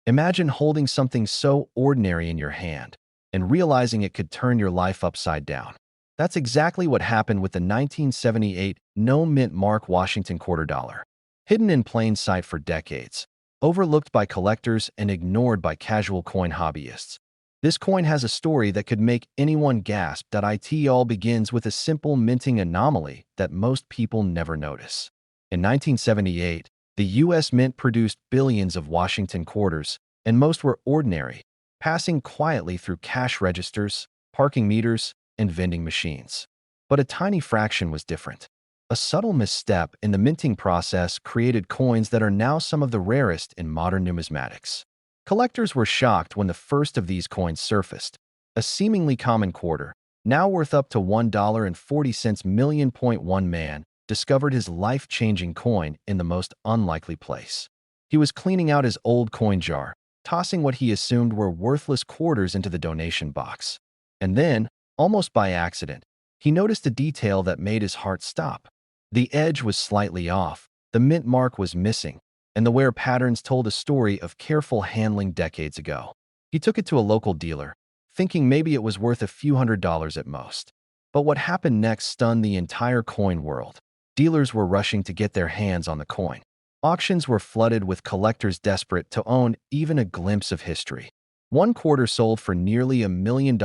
Imagine holding something so ordinary in your hand and realizing it could turn your life upside down. That's exactly what happened with the 1978 no-mint mark Washington quarter dollar. Hidden in plain sight for decades, overlooked by collectors and ignored by casual coin hobbyists. This coin has a story that could make anyone gasp. It all begins with a simple minting anomaly that most people never notice. In 1978, the U.S. Mint produced billions of Washington quarters, and most were ordinary, passing quietly through cash registers, parking meters, and vending machines. But a tiny fraction was different. A subtle misstep in the minting process created coins that are now some of the rarest in modern numismatics. Collectors were shocked when the first of these coins surfaced, a seemingly common quarter, now worth up to $1.40 million. One man discovered his life-changing coin in the most unlikely place. He was cleaning out his old coin jar, tossing what he assumed were worthless quarters into the donation box. And then, almost by accident, he noticed a detail that made his heart stop. The edge was slightly off, the mint mark was missing, and the wear patterns told a story of careful handling decades ago. He took it to a local dealer, thinking maybe it was worth a few $100s at most. But what happened next stunned the entire coin world. Dealers were rushing to get their hands on the coin. Auctions were flooded with collectors desperate to own even a glimpse of history. One quarter sold for nearly $1 million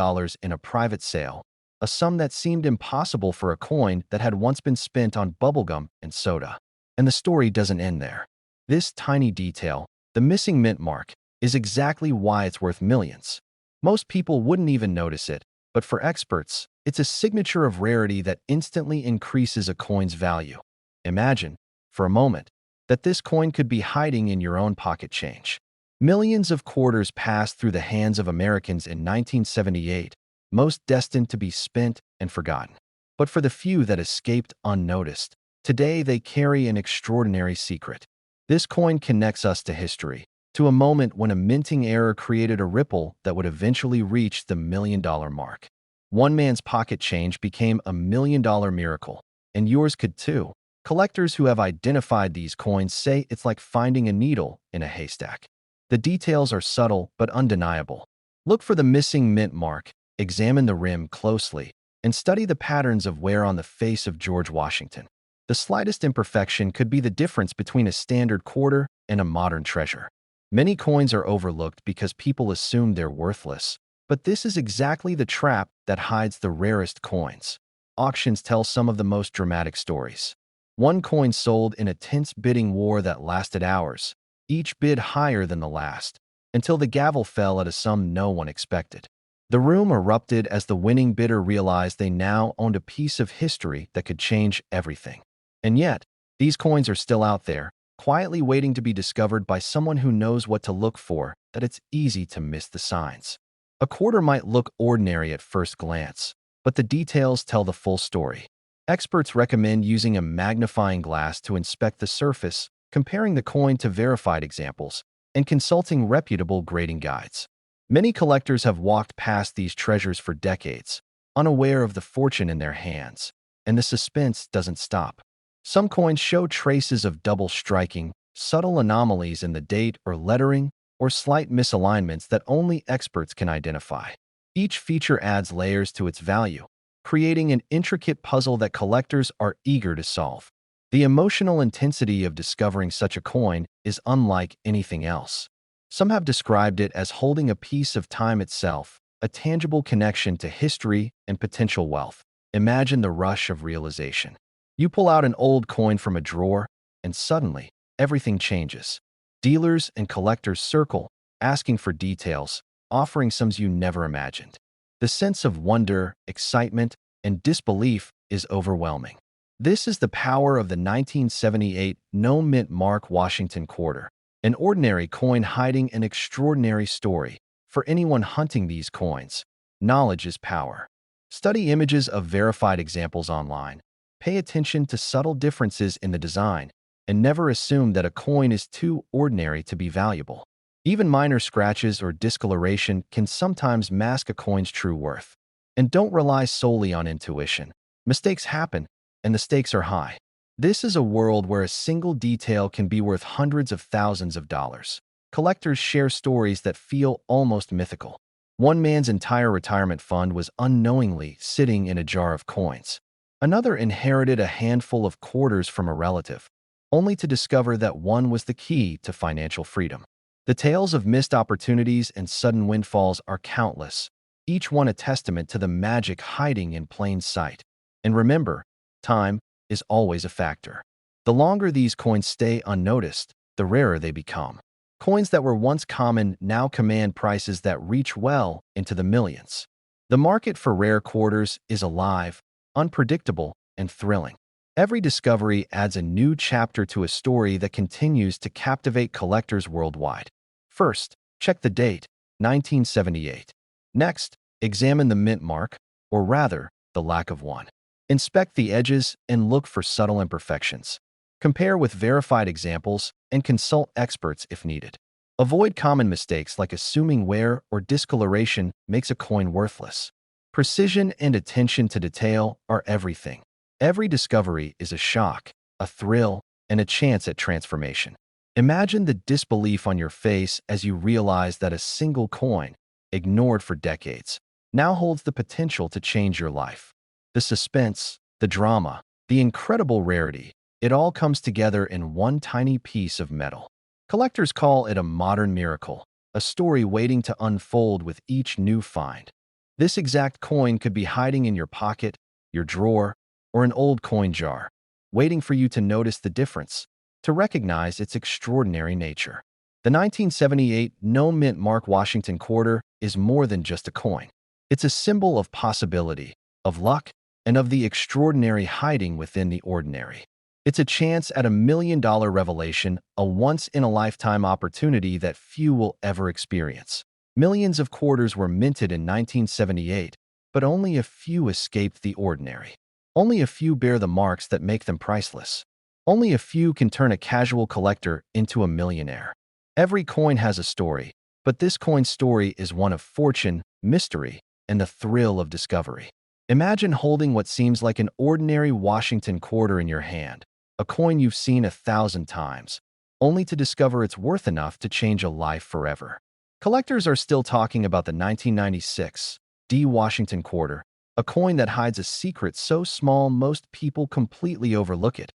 in a private sale, a sum that seemed impossible for a coin that had once been spent on bubblegum and soda. And the story doesn't end there. This tiny detail, the missing mint mark, is exactly why it's worth millions. Most people wouldn't even notice it, but for experts, it's a signature of rarity that instantly increases a coin's value. Imagine, for a moment, that this coin could be hiding in your own pocket change. Millions of quarters passed through the hands of Americans in 1978, most destined to be spent and forgotten. But for the few that escaped unnoticed, today they carry an extraordinary secret. This coin connects us to history, to a moment when a minting error created a ripple that would eventually reach the $1 million mark. One man's pocket change became a $1 million miracle, and yours could too. Collectors who have identified these coins say it's like finding a needle in a haystack. The details are subtle but undeniable. Look for the missing mint mark, examine the rim closely, and study the patterns of wear on the face of George Washington. The slightest imperfection could be the difference between a standard quarter and a modern treasure. Many coins are overlooked because people assume they're worthless, but this is exactly the trap that hides the rarest coins. Auctions tell some of the most dramatic stories. One coin sold in a tense bidding war that lasted hours, each bid higher than the last, until the gavel fell at a sum no one expected. The room erupted as the winning bidder realized they now owned a piece of history that could change everything. And yet, these coins are still out there, quietly waiting to be discovered by someone who knows what to look for, that it's easy to miss the signs. A quarter might look ordinary at first glance, but the details tell the full story. Experts recommend using a magnifying glass to inspect the surface, comparing the coin to verified examples, and consulting reputable grading guides. Many collectors have walked past these treasures for decades, unaware of the fortune in their hands, and the suspense doesn't stop. Some coins show traces of double striking, subtle anomalies in the date or lettering, or slight misalignments that only experts can identify. Each feature adds layers to its value, creating an intricate puzzle that collectors are eager to solve. The emotional intensity of discovering such a coin is unlike anything else. Some have described it as holding a piece of time itself, a tangible connection to history and potential wealth. Imagine the rush of realization. You pull out an old coin from a drawer, and suddenly, everything changes. Dealers and collectors circle, asking for details, offering sums you never imagined. The sense of wonder, excitement, and disbelief is overwhelming. This is the power of the 1978 no-mint mark Washington quarter, an ordinary coin hiding an extraordinary story. For anyone hunting these coins, knowledge is power. Study images of verified examples online. Pay attention to subtle differences in the design, and never assume that a coin is too ordinary to be valuable. Even minor scratches or discoloration can sometimes mask a coin's true worth. And don't rely solely on intuition. Mistakes happen, and the stakes are high. This is a world where a single detail can be worth hundreds of thousands of dollars. collectors share stories that feel almost mythical. One man's entire retirement fund was unknowingly sitting in a jar of coins. Another inherited a handful of quarters from a relative, only to discover that one was the key to financial freedom. The tales of missed opportunities and sudden windfalls are countless, each one a testament to the magic hiding in plain sight. And remember, time is always a factor. The longer these coins stay unnoticed, the rarer they become. Coins that were once common now command prices that reach well into the millions. The market for rare quarters is alive, unpredictable, and thrilling. Every discovery adds a new chapter to a story that continues to captivate collectors worldwide. First, check the date, 1978. Next, examine the mint mark, or rather, the lack of one. Inspect the edges and look for subtle imperfections. Compare with verified examples and consult experts if needed. Avoid common mistakes like assuming wear or discoloration makes a coin worthless. Precision and attention to detail are everything. Every discovery is a shock, a thrill, and a chance at transformation. Imagine the disbelief on your face as you realize that a single coin, ignored for decades, now holds the potential to change your life. The suspense, the drama, the incredible rarity, it all comes together in one tiny piece of metal. Collectors call it a modern miracle, a story waiting to unfold with each new find. This exact coin could be hiding in your pocket, your drawer, or an old coin jar, waiting for you to notice the difference, to recognize its extraordinary nature. The 1978 No Mint Mark Washington quarter is more than just a coin. It's a symbol of possibility, of luck, and of the extraordinary hiding within the ordinary. It's a chance at $1 million revelation, a once-in-a-lifetime opportunity that few will ever experience. Millions of quarters were minted in 1978, but only a few escaped the ordinary. Only a few bear the marks that make them priceless. Only a few can turn a casual collector into a millionaire. Every coin has a story, but this coin's story is one of fortune, mystery, and the thrill of discovery. Imagine holding what seems like an ordinary Washington quarter in your hand, a coin you've seen 1,000 times, only to discover it's worth enough to change a life forever. Collectors are still talking about the 1996 D Washington quarter, a coin that hides a secret so small most people completely overlook it,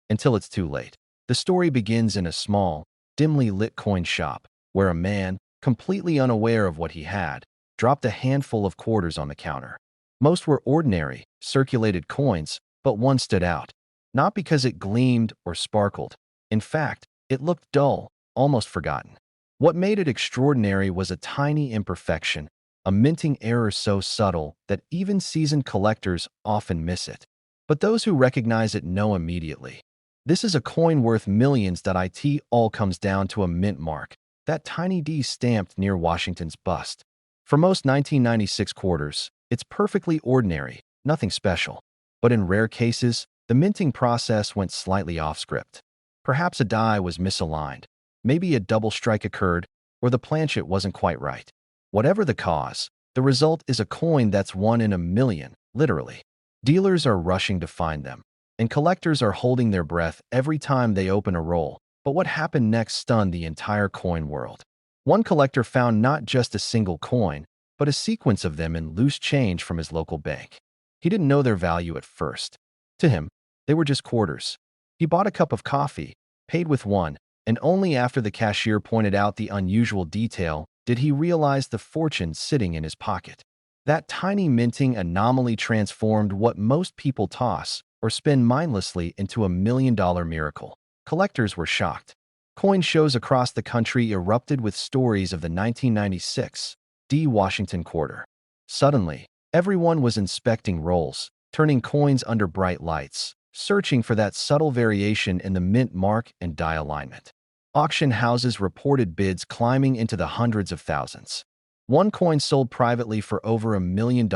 until it's too late. The story begins in a small, dimly lit coin shop, where a man, completely unaware of what he had, dropped a handful of quarters on the counter. Most were ordinary, circulated coins, but one stood out. Not because it gleamed or sparkled. In fact, it looked dull, almost forgotten. What made it extraordinary was a tiny imperfection, a minting error so subtle that even seasoned collectors often miss it. But those who recognize it know immediately. This is a coin worth millions. It all comes down to a mint mark, that tiny D stamped near Washington's bust. For most 1996 quarters, it's perfectly ordinary, nothing special. But in rare cases, the minting process went slightly off script. Perhaps a die was misaligned, maybe a double strike occurred, or the planchet wasn't quite right. Whatever the cause, the result is a coin that's one in a million, literally. Dealers are rushing to find them, and collectors are holding their breath every time they open a roll. But what happened next stunned the entire coin world. One collector found not just a single coin, but a sequence of them in loose change from his local bank. He didn't know their value at first. To him, they were just quarters. He bought a cup of coffee, paid with one, and only after the cashier pointed out the unusual detail did he realize the fortune sitting in his pocket. That tiny minting anomaly transformed what most people toss or spend mindlessly into $1 million miracle. Collectors were shocked. Coin shows across the country erupted with stories of the 1996 D Washington quarter. Suddenly, everyone was inspecting rolls, turning coins under bright lights, searching for that subtle variation in the mint mark and die alignment. Auction houses reported bids climbing into the hundreds of thousands. One coin sold privately for over $1 million,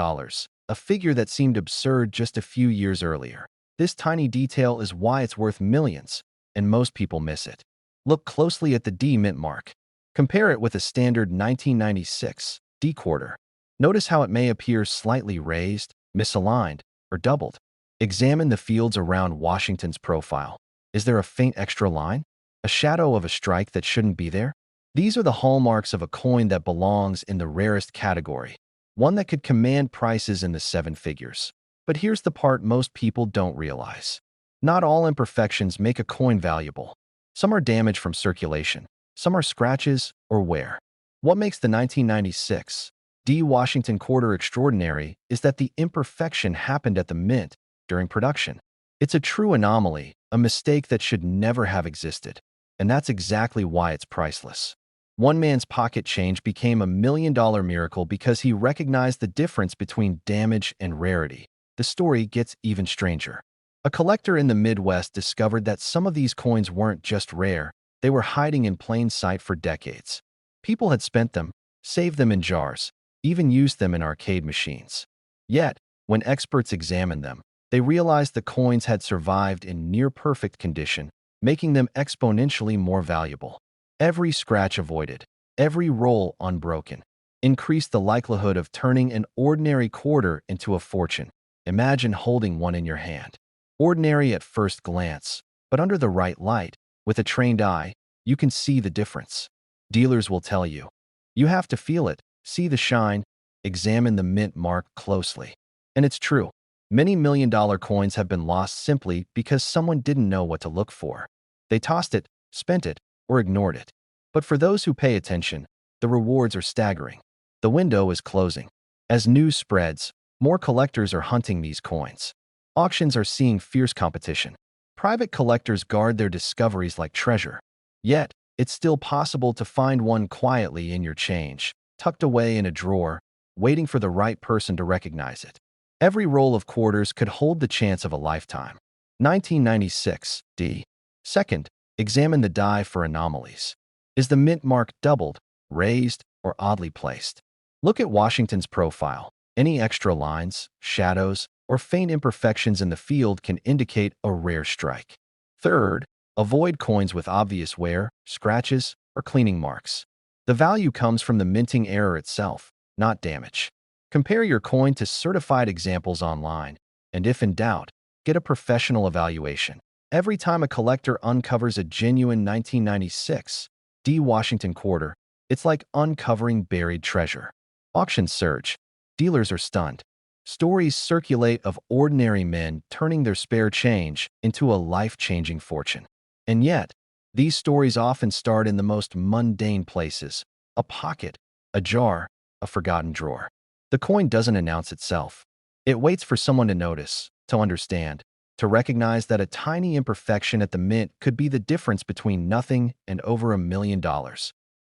a figure that seemed absurd just a few years earlier. This tiny detail is why it's worth millions, and most people miss it. Look closely at the D mint mark. Compare it with a standard 1996 D quarter. Notice how it may appear slightly raised, misaligned, or doubled. Examine the fields around Washington's profile. Is there a faint extra line? A shadow of a strike that shouldn't be there? These are the hallmarks of a coin that belongs in the rarest category, one that could command prices in the seven figures. But here's the part most people don't realize. Not all imperfections make a coin valuable. Some are damage from circulation, some are scratches or wear. What makes the 1996 D. Washington quarter extraordinary is that the imperfection happened at the mint during production. It's a true anomaly, a mistake that should never have existed. And that's exactly why it's priceless. One man's pocket change became $1 million miracle because he recognized the difference between damage and rarity. The story gets even stranger. A collector in the Midwest discovered that some of these coins weren't just rare, they were hiding in plain sight for decades. People had spent them, saved them in jars, even used them in arcade machines. Yet, when experts examined them, they realized the coins had survived in near-perfect condition, making them exponentially more valuable. Every scratch avoided, every roll unbroken, increased the likelihood of turning an ordinary quarter into a fortune. Imagine holding one in your hand. Ordinary at first glance, but under the right light, with a trained eye, you can see the difference. Dealers will tell you. You have to feel it, see the shine, examine the mint mark closely. And it's true. Many million-dollar coins have been lost simply because someone didn't know what to look for. They tossed it, spent it, or ignored it. But for those who pay attention, the rewards are staggering. The window is closing. As news spreads, more collectors are hunting these coins. Auctions are seeing fierce competition. Private collectors guard their discoveries like treasure. Yet, it's still possible to find one quietly in your change, tucked away in a drawer, waiting for the right person to recognize it. Every roll of quarters could hold the chance of a lifetime. 1996 D. Second, examine the die for anomalies. Is the mint mark doubled, raised, or oddly placed? Look at Washington's profile. Any extra lines, shadows, or faint imperfections in the field can indicate a rare strike. Third, avoid coins with obvious wear, scratches, or cleaning marks. The value comes from the minting error itself, not damage. Compare your coin to certified examples online, and if in doubt, get a professional evaluation. Every time a collector uncovers a genuine 1996 D. Washington quarter, it's like uncovering buried treasure. Auctions surge. Dealers are stunned. Stories circulate of ordinary men turning their spare change into a life-changing fortune. And yet, these stories often start in the most mundane places: a pocket, a jar, a forgotten drawer. The coin doesn't announce itself. It waits for someone to notice, to understand, to recognize that a tiny imperfection at the mint could be the difference between nothing and over $1 million.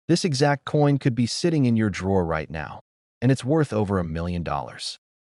This exact coin could be sitting in your drawer right now, and it's worth over $1 million.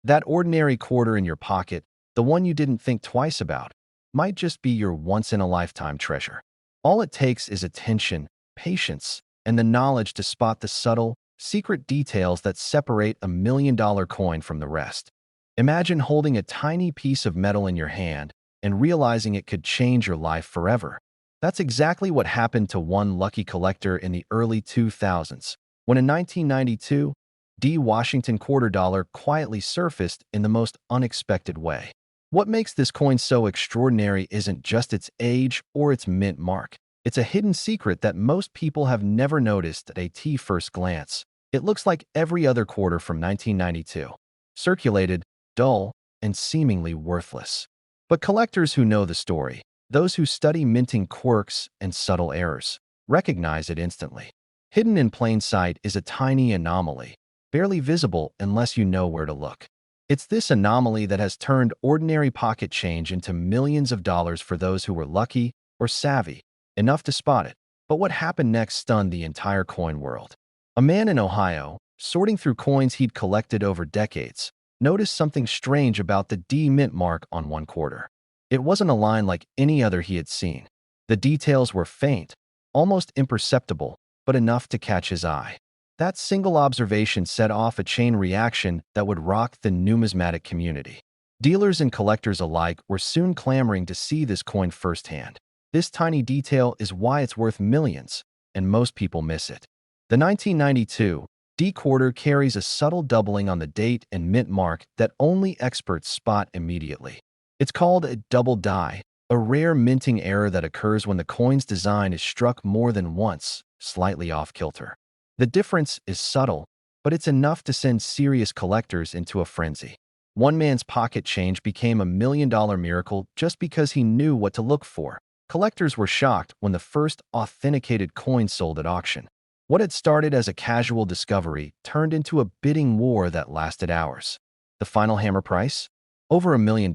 That ordinary quarter in your pocket, the one you didn't think twice about, might just be your once-in-a-lifetime treasure. All it takes is attention, patience, and the knowledge to spot the subtle, secret details that separate $1 million coin from the rest. Imagine holding a tiny piece of metal in your hand and realizing it could change your life forever. That's exactly what happened to one lucky collector in the early 2000s, when a 1992 D. Washington quarter dollar quietly surfaced in the most unexpected way. What makes this coin so extraordinary isn't just its age or its mint mark. It's a hidden secret that most people have never noticed at a first glance. It looks like every other quarter from 1992. Circulated, dull, and seemingly worthless. But collectors who know the story, those who study minting quirks and subtle errors, recognize it instantly. Hidden in plain sight is a tiny anomaly, barely visible unless you know where to look. It's this anomaly that has turned ordinary pocket change into millions of dollars for those who were lucky or savvy enough to spot it. But what happened next stunned the entire coin world. A man in Ohio, sorting through coins he'd collected over decades, noticed something strange about the D mint mark on one quarter. It wasn't a line like any other he had seen. The details were faint, almost imperceptible, but enough to catch his eye. That single observation set off a chain reaction that would rock the numismatic community. Dealers and collectors alike were soon clamoring to see this coin firsthand. This tiny detail is why it's worth millions, and most people miss it. The 1992 D quarter carries a subtle doubling on the date and mint mark that only experts spot immediately. It's called a double die, a rare minting error that occurs when the coin's design is struck more than once, slightly off-kilter. The difference is subtle, but it's enough to send serious collectors into a frenzy. One man's pocket change became a $1 million miracle just because he knew what to look for. Collectors were shocked when the first authenticated coin sold at auction. What had started as a casual discovery turned into a bidding war that lasted hours. The final hammer price? Over $1 million.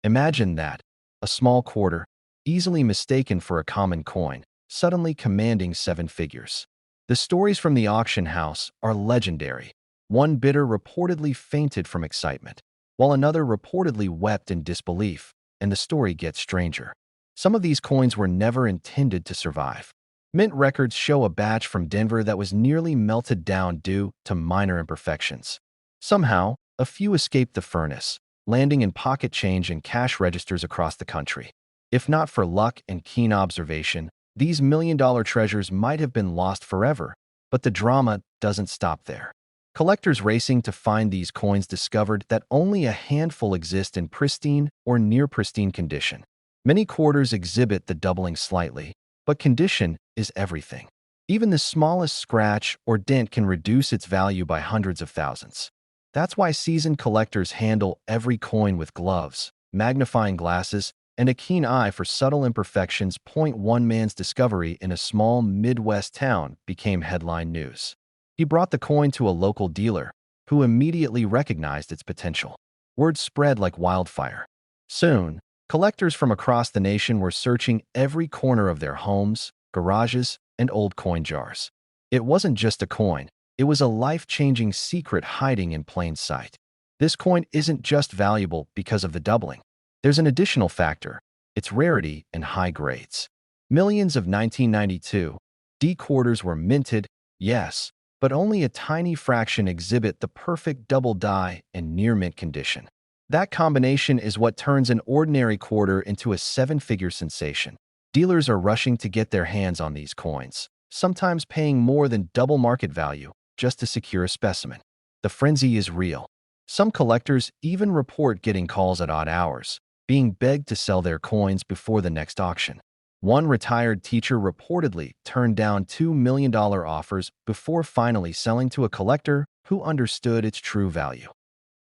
Imagine that, a small quarter, easily mistaken for a common coin, suddenly commanding 7 figures. The stories from the auction house are legendary. One bidder reportedly fainted from excitement, while another reportedly wept in disbelief, and the story gets stranger. Some of these coins were never intended to survive. Mint records show a batch from Denver that was nearly melted down due to minor imperfections. Somehow, a few escaped the furnace, landing in pocket change and cash registers across the country. If not for luck and keen observation, these million-dollar treasures might have been lost forever, but the drama doesn't stop there. Collectors racing to find these coins discovered that only a handful exist in pristine or near-pristine condition. Many quarters exhibit the doubling slightly, but condition is everything. Even the smallest scratch or dent can reduce its value by hundreds of thousands. That's why seasoned collectors handle every coin with gloves, magnifying glasses, and a keen eye for subtle imperfections. One man's discovery in a small Midwest town became headline news. He brought the coin to a local dealer, who immediately recognized its potential. Word spread like wildfire. Soon, collectors from across the nation were searching every corner of their homes, garages, and old coin jars. It wasn't just a coin, it was a life-changing secret hiding in plain sight. This coin isn't just valuable because of the doubling. There's an additional factor: its rarity and high grades. Millions of 1992 D quarters were minted, yes, but only a tiny fraction exhibit the perfect double die and near-mint condition. That combination is what turns an ordinary quarter into a 7-figure sensation. Dealers are rushing to get their hands on these coins, sometimes paying more than double market value just to secure a specimen. The frenzy is real. Some collectors even report getting calls at odd hours, being begged to sell their coins before the next auction. One retired teacher reportedly turned down $2 million offers before finally selling to a collector who understood its true value.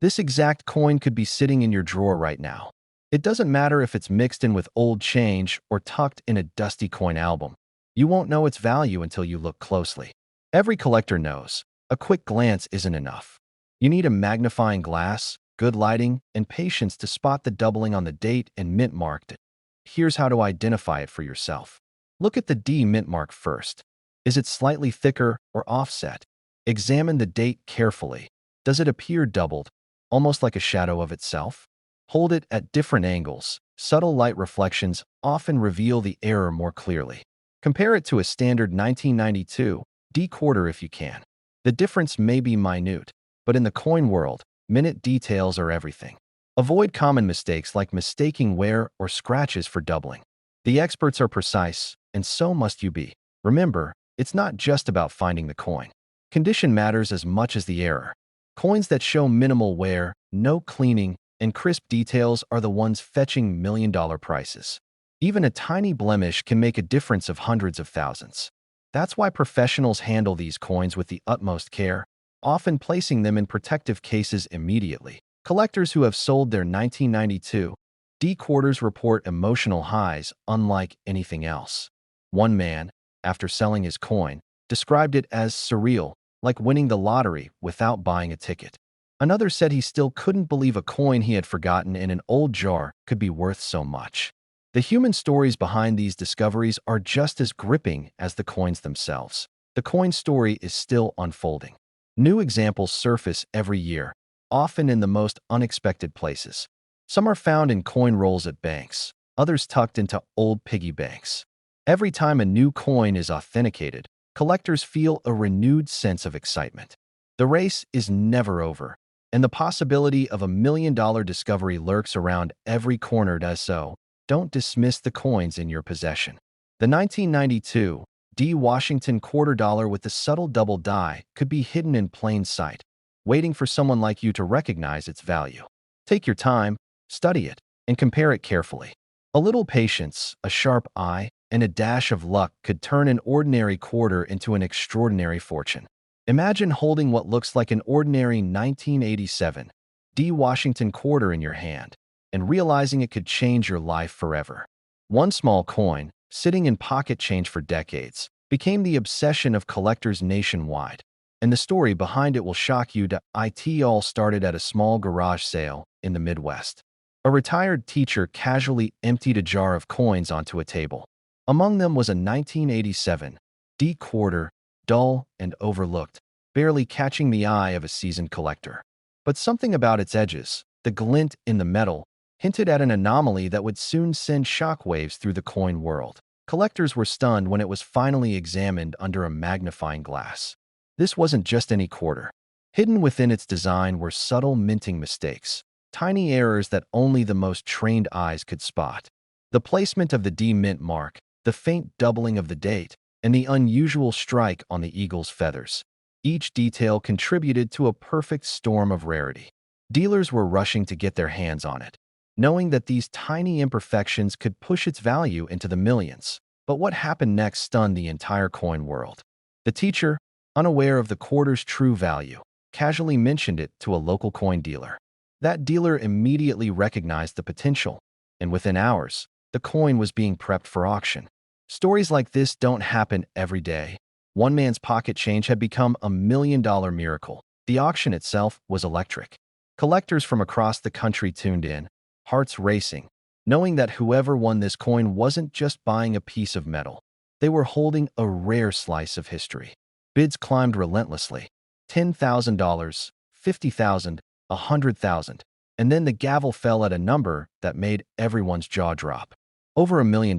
This exact coin could be sitting in your drawer right now. It doesn't matter if it's mixed in with old change or tucked in a dusty coin album. You won't know its value until you look closely. Every collector knows, a quick glance isn't enough. You need a magnifying glass, good lighting, and patience to spot the doubling on the date and mint mark. Here's how to identify it for yourself. Look at the D mint mark first. Is it slightly thicker or offset? Examine the date carefully. Does it appear doubled, almost like a shadow of itself? Hold it at different angles. Subtle light reflections often reveal the error more clearly. Compare it to a standard 1992 D quarter if you can. The difference may be minute, but in the coin world, minute details are everything. Avoid common mistakes like mistaking wear or scratches for doubling. The experts are precise, and so must you be. Remember, it's not just about finding the coin. Condition matters as much as the error. Coins that show minimal wear, no cleaning, and crisp details are the ones fetching million-dollar prices. Even a tiny blemish can make a difference of hundreds of thousands. That's why professionals handle these coins with the utmost care, often placing them in protective cases immediately. Collectors who have sold their 1992 D quarters report emotional highs unlike anything else. One man, after selling his coin, described it as surreal, like winning the lottery without buying a ticket. Another said he still couldn't believe a coin he had forgotten in an old jar could be worth so much. The human stories behind these discoveries are just as gripping as the coins themselves. The coin story is still unfolding. New examples surface every year, often in the most unexpected places. Some are found in coin rolls at banks, others tucked into old piggy banks. Every time a new coin is authenticated, collectors feel a renewed sense of excitement. The race is never over, and the possibility of a million-dollar discovery lurks around every corner. So, don't dismiss the coins in your possession. The 1992 D Washington quarter dollar with the subtle double die could be hidden in plain sight, waiting for someone like you to recognize its value. Take your time, study it, and compare it carefully. A little patience, a sharp eye, and a dash of luck could turn an ordinary quarter into an extraordinary fortune. Imagine holding what looks like an ordinary 1987 D Washington quarter in your hand and realizing it could change your life forever. One small coin, sitting in pocket change for decades, became the obsession of collectors nationwide. And the story behind it will shock you. It all started at a small garage sale in the Midwest. A retired teacher casually emptied a jar of coins onto a table. Among them was a 1987 D quarter, dull and overlooked, barely catching the eye of a seasoned collector. But something about its edges, the glint in the metal, hinted at an anomaly that would soon send shockwaves through the coin world. Collectors were stunned when it was finally examined under a magnifying glass. This wasn't just any quarter. Hidden within its design were subtle minting mistakes, tiny errors that only the most trained eyes could spot. The placement of the D mint mark, the faint doubling of the date, and the unusual strike on the eagle's feathers. Each detail contributed to a perfect storm of rarity. Dealers were rushing to get their hands on it, knowing that these tiny imperfections could push its value into the millions. But what happened next stunned the entire coin world. The teacher, unaware of the quarter's true value, casually mentioned it to a local coin dealer. That dealer immediately recognized the potential, and within hours, the coin was being prepped for auction. Stories like this don't happen every day. One man's pocket change had become a $1 million miracle. The auction itself was electric. Collectors from across the country tuned in, hearts racing, knowing that whoever won this coin wasn't just buying a piece of metal. They were holding a rare slice of history. Bids climbed relentlessly. $10,000, $50,000, $100,000, and then the gavel fell at a number that made everyone's jaw drop. Over $1 million.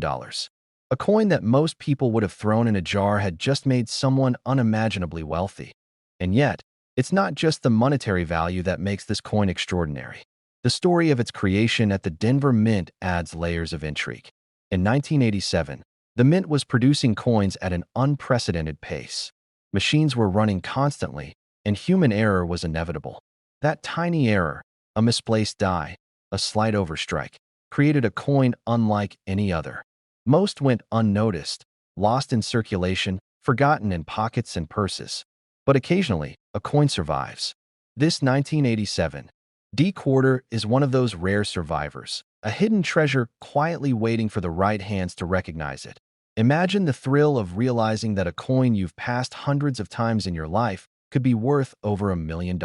A coin that most people would have thrown in a jar had just made someone unimaginably wealthy. And yet, it's not just the monetary value that makes this coin extraordinary. The story of its creation at the Denver Mint adds layers of intrigue. In 1987, the Mint was producing coins at an unprecedented pace. Machines were running constantly, and human error was inevitable. That tiny error, a misplaced die, a slight overstrike, created a coin unlike any other. Most went unnoticed, lost in circulation, forgotten in pockets and purses. But occasionally, a coin survives. This 1987 D quarter is one of those rare survivors, a hidden treasure quietly waiting for the right hands to recognize it. Imagine the thrill of realizing that a coin you've passed hundreds of times in your life could be worth over $1 million.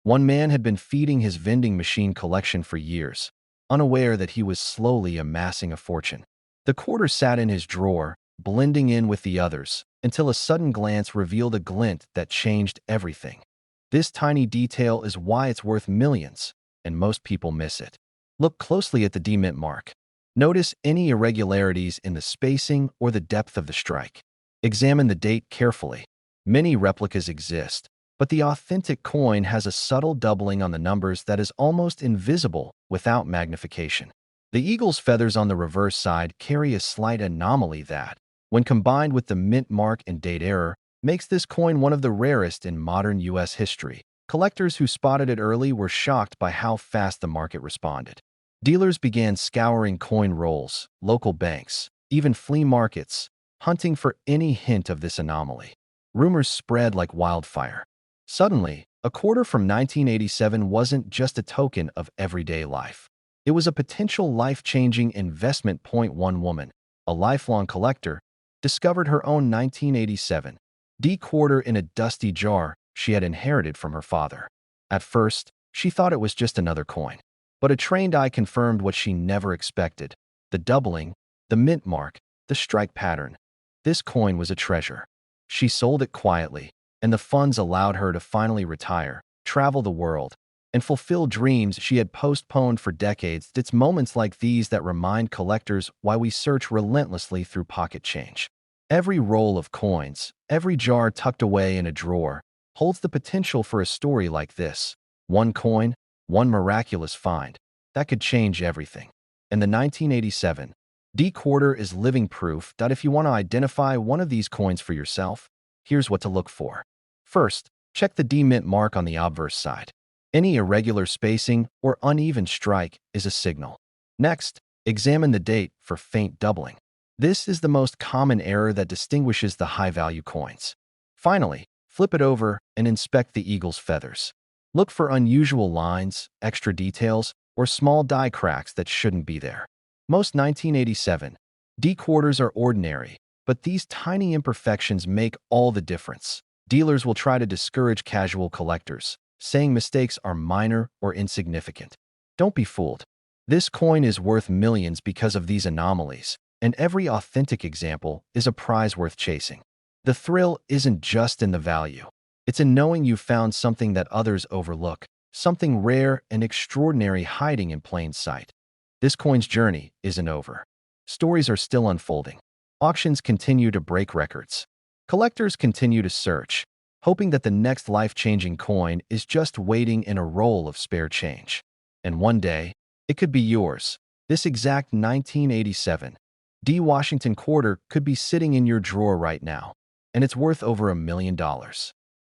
One man had been feeding his vending machine collection for years, unaware that he was slowly amassing a fortune. The quarter sat in his drawer, blending in with the others, until a sudden glance revealed a glint that changed everything. This tiny detail is why it's worth millions, and most people miss it. Look closely at the D mint mark. Notice any irregularities in the spacing or the depth of the strike. Examine the date carefully. Many replicas exist, but the authentic coin has a subtle doubling on the numbers that is almost invisible without magnification. The eagle's feathers on the reverse side carry a slight anomaly that, when combined with the mint mark and date error, makes this coin one of the rarest in modern U.S. history. Collectors who spotted it early were shocked by how fast the market responded. Dealers began scouring coin rolls, local banks, even flea markets, hunting for any hint of this anomaly. Rumors spread like wildfire. Suddenly, a quarter from 1987 wasn't just a token of everyday life. It was a potential life-changing investment. One woman, a lifelong collector, discovered her own 1987 D quarter in a dusty jar she had inherited from her father. At first, she thought it was just another coin. But a trained eye confirmed what she never expected: the doubling, the mint mark, the strike pattern. This coin was a treasure. She sold it quietly, and the funds allowed her to finally retire, travel the world, and fulfill dreams she had postponed for decades. It's moments like these that remind collectors why we search relentlessly through pocket change. Every roll of coins, every jar tucked away in a drawer, holds the potential for a story like this. One coin, one miraculous find, that could change everything. And the 1987 D quarter is living proof that if you want to identify one of these coins for yourself, here's what to look for. First, check the D mint mark on the obverse side. Any irregular spacing or uneven strike is a signal. Next, examine the date for faint doubling. This is the most common error that distinguishes the high-value coins. Finally, flip it over and inspect the eagle's feathers. Look for unusual lines, extra details, or small die cracks that shouldn't be there. Most 1987 D quarters are ordinary, but these tiny imperfections make all the difference. Dealers will try to discourage casual collectors, saying mistakes are minor or insignificant. Don't be fooled. This coin is worth millions because of these anomalies, and every authentic example is a prize worth chasing. The thrill isn't just in the value. It's in knowing you found something that others overlook, something rare and extraordinary hiding in plain sight. This coin's journey isn't over. Stories are still unfolding. Auctions continue to break records. Collectors continue to search, hoping that the next life-changing coin is just waiting in a roll of spare change. And one day, it could be yours. This exact 1987 D Washington quarter could be sitting in your drawer right now, and it's worth over $1 million.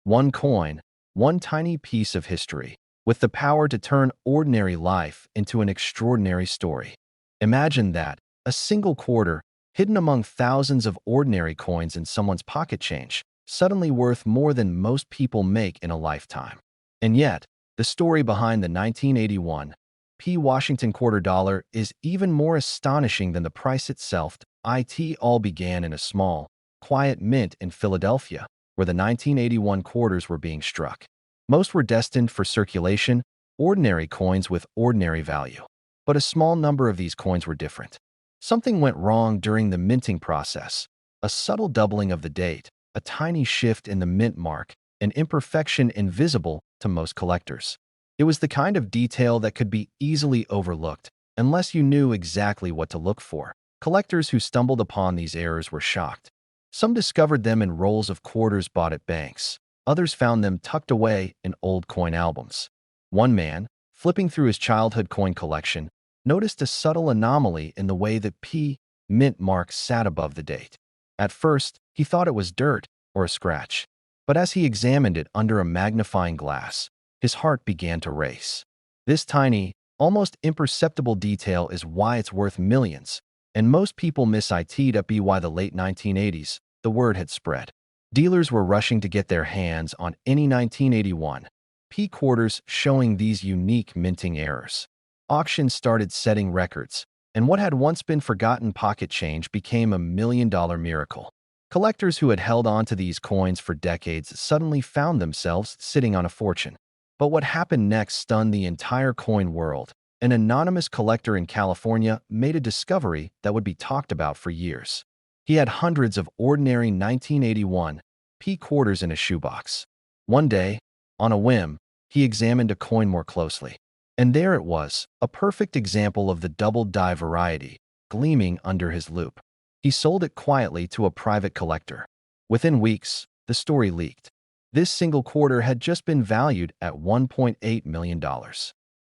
One coin, one tiny piece of history, with the power to turn ordinary life into an extraordinary story. Imagine that, a single quarter, hidden among thousands of ordinary coins in someone's pocket change, suddenly worth more than most people make in a lifetime. And yet, the story behind the 1981 P. Washington quarter dollar is even more astonishing than the price itself. It all began in a small, quiet mint in Philadelphia, where the 1981 quarters were being struck. Most were destined for circulation, ordinary coins with ordinary value. But a small number of these coins were different. Something went wrong during the minting process. A subtle doubling of the date, a tiny shift in the mint mark, an imperfection invisible to most collectors. It was the kind of detail that could be easily overlooked unless you knew exactly what to look for. Collectors who stumbled upon these errors were shocked. Some discovered them in rolls of quarters bought at banks. Others found them tucked away in old coin albums. One man, flipping through his childhood coin collection, noticed a subtle anomaly in the way the P mint mark sat above the date. At first, he thought it was dirt or a scratch. But as he examined it under a magnifying glass, his heart began to race. This tiny, almost imperceptible detail is why it's worth millions, and most people miss it. By the late 1980s, the word had spread. Dealers were rushing to get their hands on any 1981 P quarters showing these unique minting errors. Auctions started setting records, and what had once been forgotten pocket change became a $1 million miracle. Collectors who had held on to these coins for decades suddenly found themselves sitting on a fortune. But what happened next stunned the entire coin world. An anonymous collector in California made a discovery that would be talked about for years. He had hundreds of ordinary 1981 P quarters in a shoebox. One day, on a whim, he examined a coin more closely. And there it was, a perfect example of the double die variety, gleaming under his loupe. He sold it quietly to a private collector. Within weeks, the story leaked. This single quarter had just been valued at $1.8 million.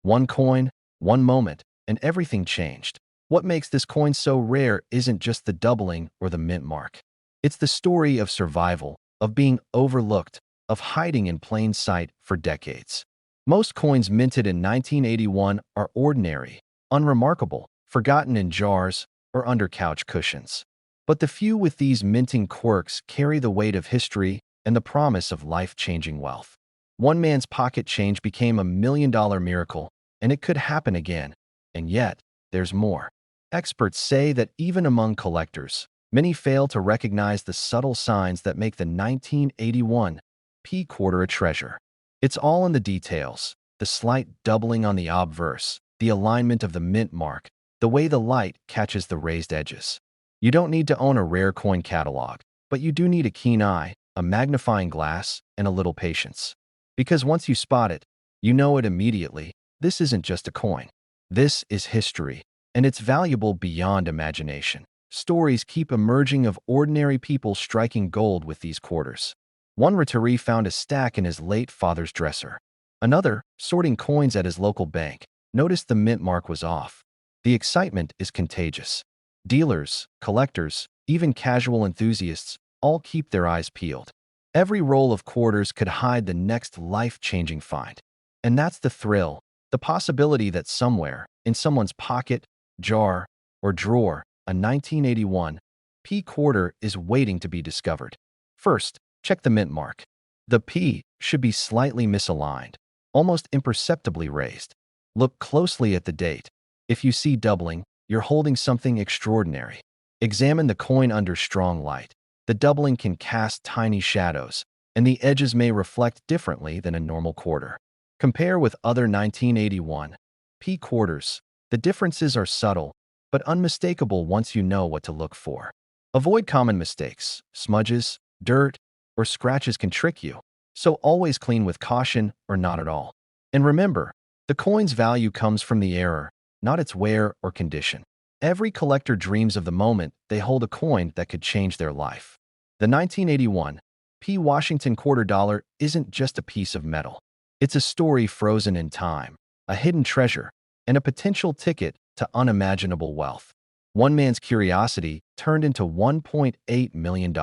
One coin, one moment, and everything changed. What makes this coin so rare isn't just the doubling or the mint mark. It's the story of survival, of being overlooked, of hiding in plain sight for decades. Most coins minted in 1981 are ordinary, unremarkable, forgotten in jars or under couch cushions. But the few with these minting quirks carry the weight of history and the promise of life-changing wealth. One man's pocket change became a $1 million miracle, and it could happen again. And yet, there's more. Experts say that even among collectors, many fail to recognize the subtle signs that make the 1981 P quarter a treasure. It's all in the details, the slight doubling on the obverse, the alignment of the mint mark, the way the light catches the raised edges. You don't need to own a rare coin catalog, but you do need a keen eye, a magnifying glass, and a little patience. Because once you spot it, you know it immediately. This isn't just a coin. This is history, and it's valuable beyond imagination. Stories keep emerging of ordinary people striking gold with these quarters. One retiree found a stack in his late father's dresser. Another, sorting coins at his local bank, noticed the mint mark was off. The excitement is contagious. Dealers, collectors, even casual enthusiasts all keep their eyes peeled. Every roll of quarters could hide the next life-changing find. And that's the thrill, the possibility that somewhere, in someone's pocket, jar, or drawer, a 1981 P quarter is waiting to be discovered. First, check the mint mark. The P should be slightly misaligned, almost imperceptibly raised. Look closely at the date. If you see doubling, you're holding something extraordinary. Examine the coin under strong light. The doubling can cast tiny shadows, and the edges may reflect differently than a normal quarter. Compare with other 1981 P quarters. The differences are subtle, but unmistakable once you know what to look for. Avoid common mistakes. Smudges, dirt, or scratches can trick you, so always clean with caution or not at all. And remember, the coin's value comes from the error, not its wear or condition. Every collector dreams of the moment they hold a coin that could change their life. The 1981 P Washington quarter dollar isn't just a piece of metal. It's a story frozen in time, a hidden treasure, and a potential ticket to unimaginable wealth. One man's curiosity turned into $1.8 million.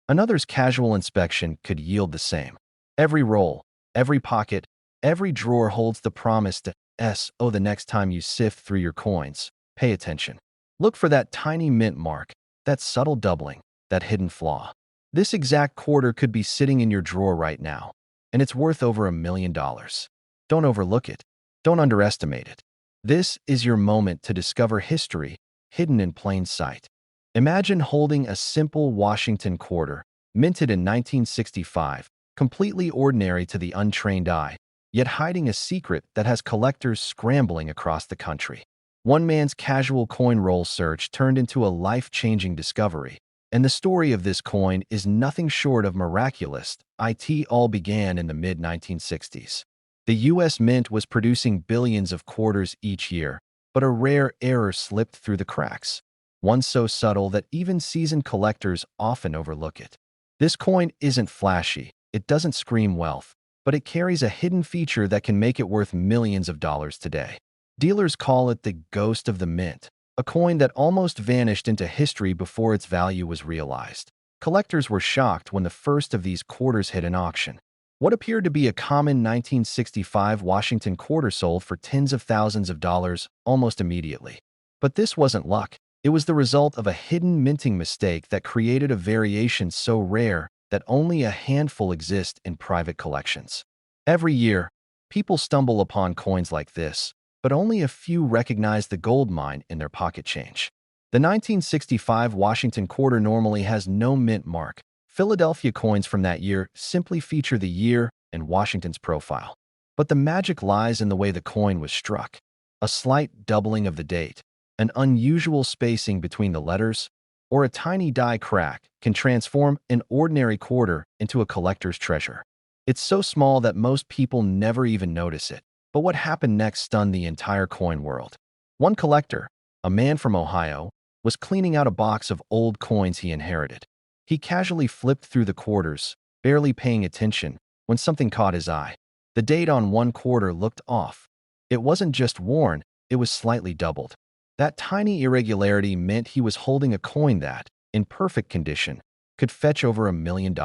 Another's casual inspection could yield the same. Every roll, every pocket, every drawer holds the promise to S.O. The next time you sift through your coins, pay attention. Look for that tiny mint mark, that subtle doubling, that hidden flaw. This exact quarter could be sitting in your drawer right now, and it's worth over $1 million. Don't overlook it. Don't underestimate it. This is your moment to discover history hidden in plain sight. Imagine holding a simple Washington quarter, minted in 1965, completely ordinary to the untrained eye, yet hiding a secret that has collectors scrambling across the country. One man's casual coin roll search turned into a life-changing discovery, and the story of this coin is nothing short of miraculous. It all began in the mid-1960s. The U.S. Mint was producing billions of quarters each year, but a rare error slipped through the cracks, one so subtle that even seasoned collectors often overlook it. This coin isn't flashy, it doesn't scream wealth, but it carries a hidden feature that can make it worth millions of dollars today. Dealers call it the ghost of the mint, a coin that almost vanished into history before its value was realized. Collectors were shocked when the first of these quarters hit an auction. What appeared to be a common 1965 Washington quarter sold for tens of thousands of dollars almost immediately. But this wasn't luck. It was the result of a hidden minting mistake that created a variation so rare that only a handful exist in private collections. Every year, people stumble upon coins like this, but only a few recognize the gold mine in their pocket change. The 1965 Washington quarter normally has no mint mark. Philadelphia coins from that year simply feature the year and Washington's profile. But the magic lies in the way the coin was struck. A slight doubling of the date, an unusual spacing between the letters, or a tiny die crack can transform an ordinary quarter into a collector's treasure. It's so small that most people never even notice it. But what happened next stunned the entire coin world. One collector, a man from Ohio, was cleaning out a box of old coins he inherited. He casually flipped through the quarters, barely paying attention, when something caught his eye. The date on one quarter looked off. It wasn't just worn, it was slightly doubled. That tiny irregularity meant he was holding a coin that, in perfect condition, could fetch over $1 million.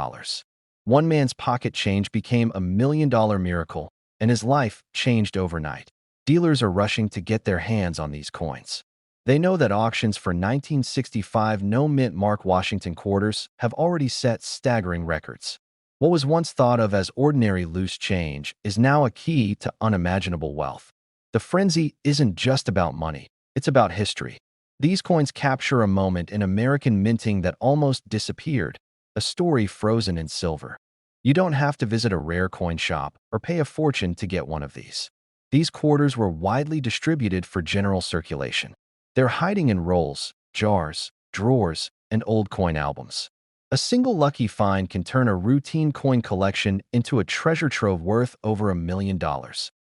One man's pocket change became $1 million miracle, and his life changed overnight. Dealers are rushing to get their hands on these coins. They know that auctions for 1965 no-mint mark Washington quarters have already set staggering records. What was once thought of as ordinary loose change is now a key to unimaginable wealth. The frenzy isn't just about money, it's about history. These coins capture a moment in American minting that almost disappeared, a story frozen in silver. You don't have to visit a rare coin shop or pay a fortune to get one of these. These quarters were widely distributed for general circulation. They're hiding in rolls, jars, drawers, and old coin albums. A single lucky find can turn a routine coin collection into a treasure trove worth over $1 million.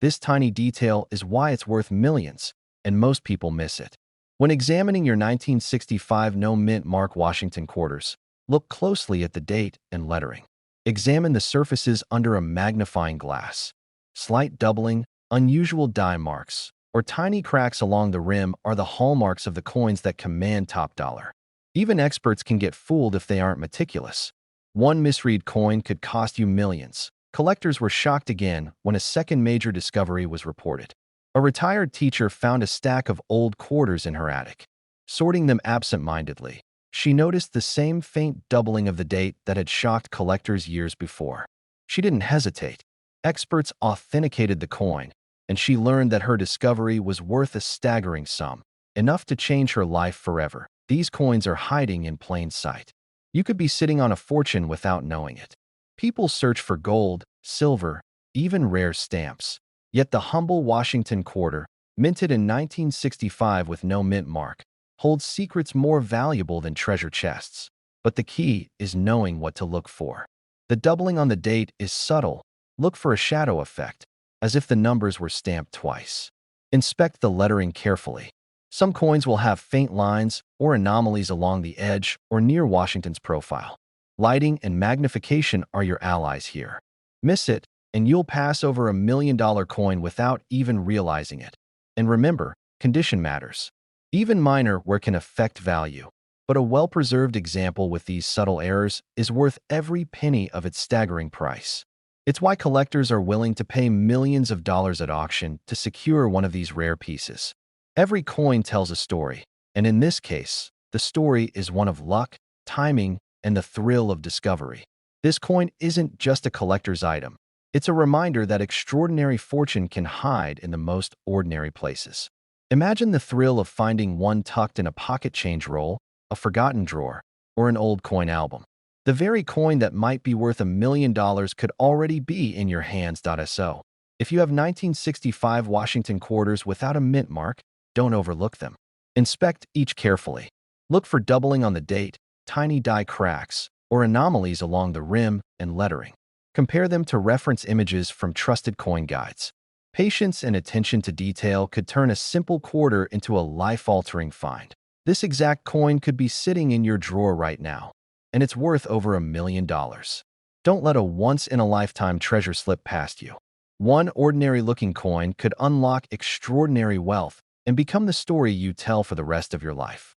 This tiny detail is why it's worth millions, and most people miss it. When examining your 1965 no-mint mark Washington quarters, look closely at the date and lettering. Examine the surfaces under a magnifying glass. Slight doubling, unusual die marks, or tiny cracks along the rim are the hallmarks of the coins that command top dollar. Even experts can get fooled if they aren't meticulous. One misread coin could cost you millions. Collectors were shocked again when a second major discovery was reported. A retired teacher found a stack of old quarters in her attic. Sorting them absent-mindedly, She noticed the same faint doubling of the date that had shocked collectors years before. She didn't hesitate. Experts authenticated the coin, and she learned that her discovery was worth a staggering sum, enough to change her life forever. These coins are hiding in plain sight. You could be sitting on a fortune without knowing it. People search for gold, silver, even rare stamps. Yet the humble Washington quarter, minted in 1965 with no mint mark, holds secrets more valuable than treasure chests. But the key is knowing what to look for. The doubling on the date is subtle. Look for a shadow effect, as if the numbers were stamped twice. Inspect the lettering carefully. Some coins will have faint lines or anomalies along the edge or near Washington's profile. Lighting and magnification are your allies here. Miss it, and you'll pass over $1 million coin without even realizing it. And remember, condition matters. Even minor wear can affect value, but a well-preserved example with these subtle errors is worth every penny of its staggering price. It's why collectors are willing to pay millions of dollars at auction to secure one of these rare pieces. Every coin tells a story, and in this case, the story is one of luck, timing, and the thrill of discovery. This coin isn't just a collector's item. It's a reminder that extraordinary fortune can hide in the most ordinary places. Imagine the thrill of finding one tucked in a pocket change roll, a forgotten drawer, or an old coin album. The very coin that might be worth $1 million could already be in your hands. So, if you have 1965 Washington quarters without a mint mark, don't overlook them. Inspect each carefully. Look for doubling on the date, tiny die cracks, or anomalies along the rim and lettering. Compare them to reference images from trusted coin guides. Patience and attention to detail could turn a simple quarter into a life-altering find. This exact coin could be sitting in your drawer right now, and it's worth over $1 million. Don't let a once-in-a-lifetime treasure slip past you. One ordinary-looking coin could unlock extraordinary wealth and become the story you tell for the rest of your life.